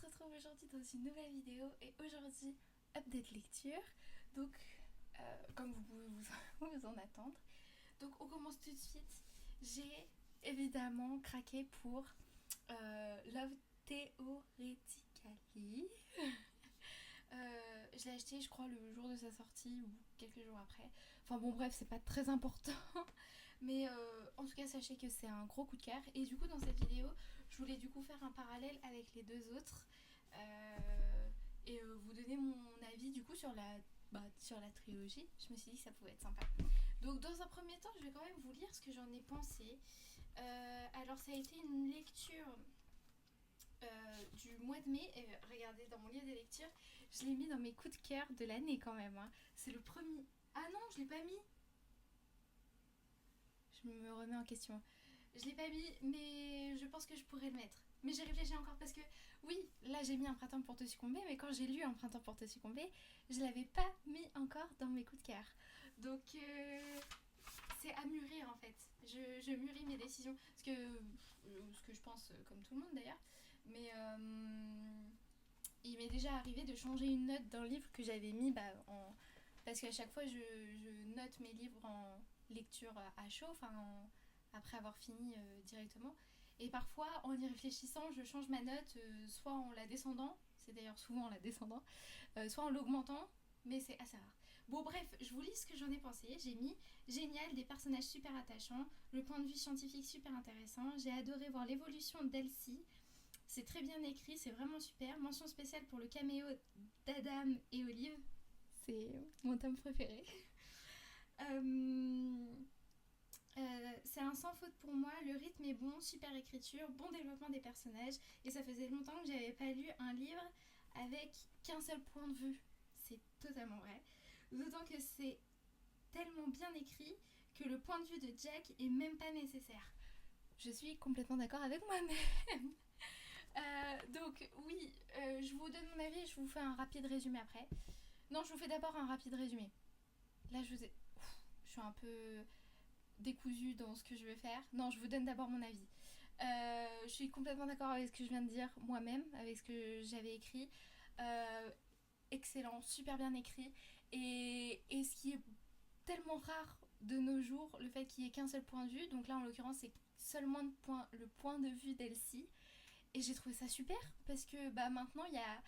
se retrouve aujourd'hui dans une nouvelle vidéo et aujourd'hui, update lecture. Donc, comme vous pouvez vous en attendre. Donc, on commence tout de suite. J'ai évidemment craqué pour Love Theoretically. Je l'ai acheté, je crois, le jour de sa sortie ou quelques jours après. Enfin bon, bref, c'est pas très important. Mais en tout cas, sachez que c'est un gros coup de cœur. Et du coup, dans cette vidéo, je voulais du coup faire un parallèle avec les deux autres. Et vous donner mon avis du coup sur la trilogie. Je me suis dit que ça pouvait être sympa. Donc dans un premier temps, je vais quand même vous lire ce que j'en ai pensé. Alors ça a été une lecture du mois de mai. Et regardez, dans mon livre des lectures, je l'ai mis dans mes coups de cœur de l'année quand même. Hein. C'est le premier... Ah non, je l'ai pas mis. Je me remets en question. Je l'ai pas mis, mais je pense que je pourrais le mettre. Mais j'ai réfléchi encore parce que, oui, là j'ai mis Un printemps pour te succomber, mais quand j'ai lu Un printemps pour te succomber, je l'avais pas mis encore dans mes coups de cœur. Donc, c'est à mûrir en fait. Je mûris mes décisions. Ce que je pense, comme tout le monde d'ailleurs. Mais il m'est déjà arrivé de changer une note d'un livre que j'avais mis parce qu'à chaque fois je note mes livres en lecture à chaud, après avoir fini directement. Et parfois, en y réfléchissant, je change ma note, soit en la descendant, c'est d'ailleurs souvent en la descendant, soit en l'augmentant, mais c'est assez rare. Bon, bref, je vous lis ce que j'en ai pensé. J'ai mis génial, des personnages super attachants, le point de vue scientifique super intéressant. J'ai adoré voir l'évolution d'Elsie. C'est très bien écrit, c'est vraiment super. Mention spéciale pour le caméo d'Adam et Olive. C'est mon tome préféré. C'est un sans faute pour moi, le rythme est bon, super écriture, bon développement des personnages, et ça faisait longtemps que j'avais pas lu un livre avec qu'un seul point de vue. C'est totalement vrai. D'autant que c'est tellement bien écrit que le point de vue de Jack est même pas nécessaire. Je suis complètement d'accord avec moi-même. Donc oui, je vous donne mon avis et je vous fais un rapide résumé après. Non, je vous fais d'abord un rapide résumé. Là, je suis un peu décousue dans ce que je vais faire. Non, je vous donne d'abord mon avis. Je suis complètement d'accord avec ce que je viens de dire moi-même, avec ce que j'avais écrit. Excellent, super bien écrit. Et ce qui est tellement rare de nos jours, le fait qu'il n'y ait qu'un seul point de vue. Donc là, en l'occurrence, c'est seulement le point de vue d'Elsie. Et j'ai trouvé ça super parce que maintenant, il y a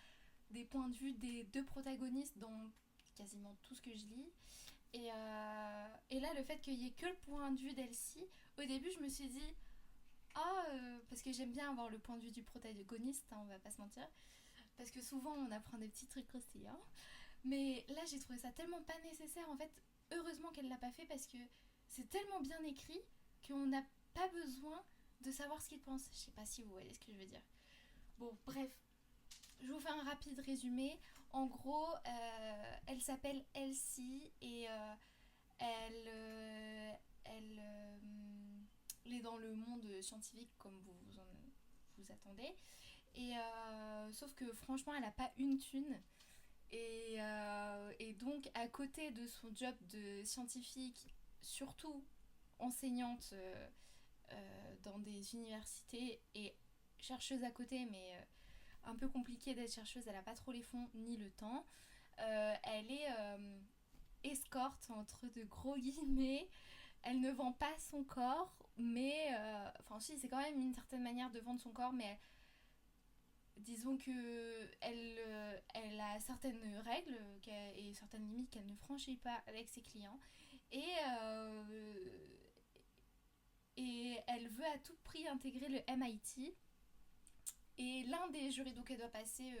des points de vue des deux protagonistes dans quasiment tout ce que je lis. Et là, le fait qu'il n'y ait que le point de vue d'Elsie, au début, je me suis dit parce que j'aime bien avoir le point de vue du protagoniste, hein, on va pas se mentir. Parce que souvent, on apprend des petits trucs croustillants. Mais là, j'ai trouvé ça tellement pas nécessaire. En fait, heureusement qu'elle l'a pas fait parce que c'est tellement bien écrit qu'on n'a pas besoin de savoir ce qu'il pense. Je sais pas si vous voyez ce que je veux dire. Bon, bref, je vous fais un rapide résumé. En gros, elle s'appelle Elsie et elle est dans le monde scientifique comme vous attendez. Et sauf que franchement, elle a pas une thune. Et donc, à côté de son job de scientifique, surtout enseignante dans des universités et chercheuse à côté, mais un peu compliqué d'être chercheuse, elle n'a pas trop les fonds ni le temps. Elle est escorte, entre de gros guillemets. Elle ne vend pas son corps, mais... Enfin, si, c'est quand même une certaine manière de vendre son corps, mais disons que elle a certaines règles et certaines limites qu'elle ne franchit pas avec ses clients. Et, et elle veut à tout prix intégrer le MIT. Et l'un des jurys, donc elle doit passer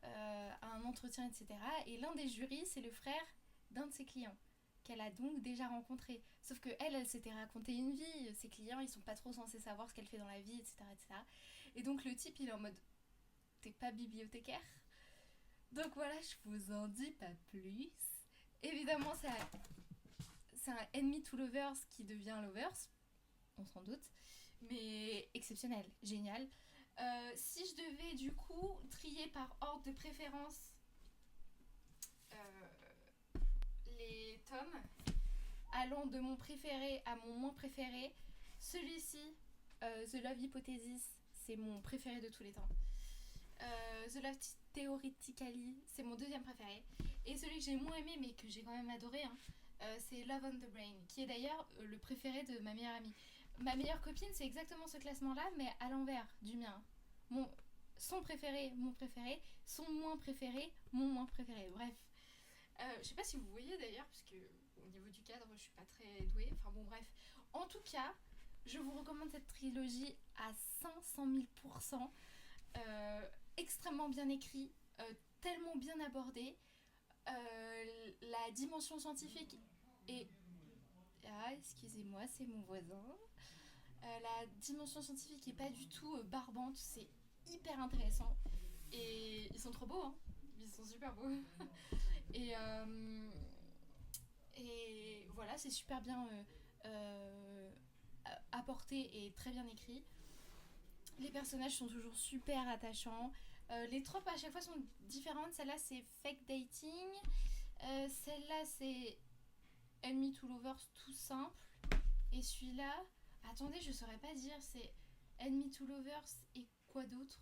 à un entretien, etc. Et l'un des jurys, c'est le frère d'un de ses clients qu'elle a donc déjà rencontré. Sauf que elle s'était raconté une vie, ses clients, ils sont pas trop censés savoir ce qu'elle fait dans la vie, etc., etc. Et donc le type, il est en mode, t'es pas bibliothécaire? Donc voilà, je vous en dis pas plus. Évidemment, c'est un enemy to lovers qui devient lovers, on s'en doute, mais exceptionnel, génial. Si je devais du coup trier par ordre de préférence les tomes, allant de mon préféré à mon moins préféré, celui-ci, The Love Hypothesis, c'est mon préféré de tous les temps. The Love Theoretically, c'est mon deuxième préféré. Et celui que j'ai moins aimé, mais que j'ai quand même adoré, hein, c'est Love on the Brain, qui est d'ailleurs le préféré de ma meilleure amie. Ma meilleure copine, c'est exactement ce classement-là, mais à l'envers du mien. Mon, son préféré, mon préféré, son moins préféré, mon moins préféré. Bref. Je sais pas si vous voyez d'ailleurs, parce que au niveau du cadre, je suis pas très douée. Enfin bon, bref. En tout cas, je vous recommande cette trilogie à 500 000%. Extrêmement bien écrit, tellement bien abordé. La dimension scientifique est... Ah, excusez-moi, c'est mon voisin. La dimension scientifique est pas du tout barbante, c'est hyper intéressant. Et ils sont trop beaux, hein. Ils sont super beaux. Et, et voilà, c'est super bien euh, apporté et très bien écrit. Les personnages sont toujours super attachants. Les tropes à chaque fois sont différentes. Celle-là, c'est fake dating. Celle-là, c'est enemy to lovers tout simple. Et celui-là, attendez, je saurais pas dire. C'est enemy to lovers et quoi d'autre?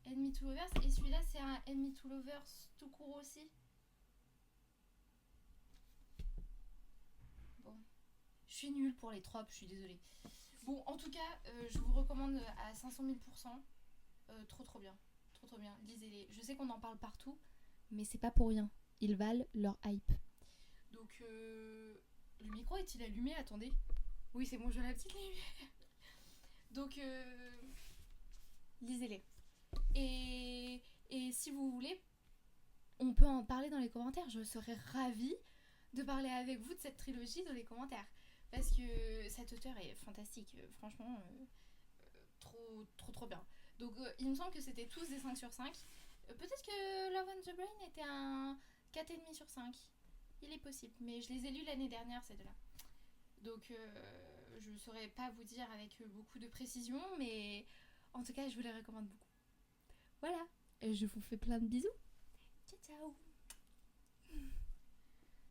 Enemy to lovers. Et celui-là, c'est un enemy to lovers tout court aussi. Bon, je suis nulle pour les tropes, je suis désolée. Bon, en tout cas, je vous recommande à 500 000%. Trop trop bien. Trop trop bien. Lisez-les. Je sais qu'on en parle partout, mais c'est pas pour rien. Ils valent leur hype. Donc, le micro est-il allumé? Attendez. Oui, c'est bon, je la petite lumière. Donc, lisez-les. Et si vous voulez, on peut en parler dans les commentaires. Je serais ravie de parler avec vous de cette trilogie dans les commentaires. Parce que cet auteur est fantastique. Franchement, trop, trop, trop bien. Donc, il me semble que c'était tous des 5 sur 5. Peut-être que Love on the Brain était un 4,5 sur 5. Il est possible. Mais je les ai lus l'année dernière, ces deux-là. Donc, je ne saurais pas vous dire avec beaucoup de précision. Mais en tout cas, je vous les recommande beaucoup. Voilà. Et je vous fais plein de bisous. Ciao, ciao.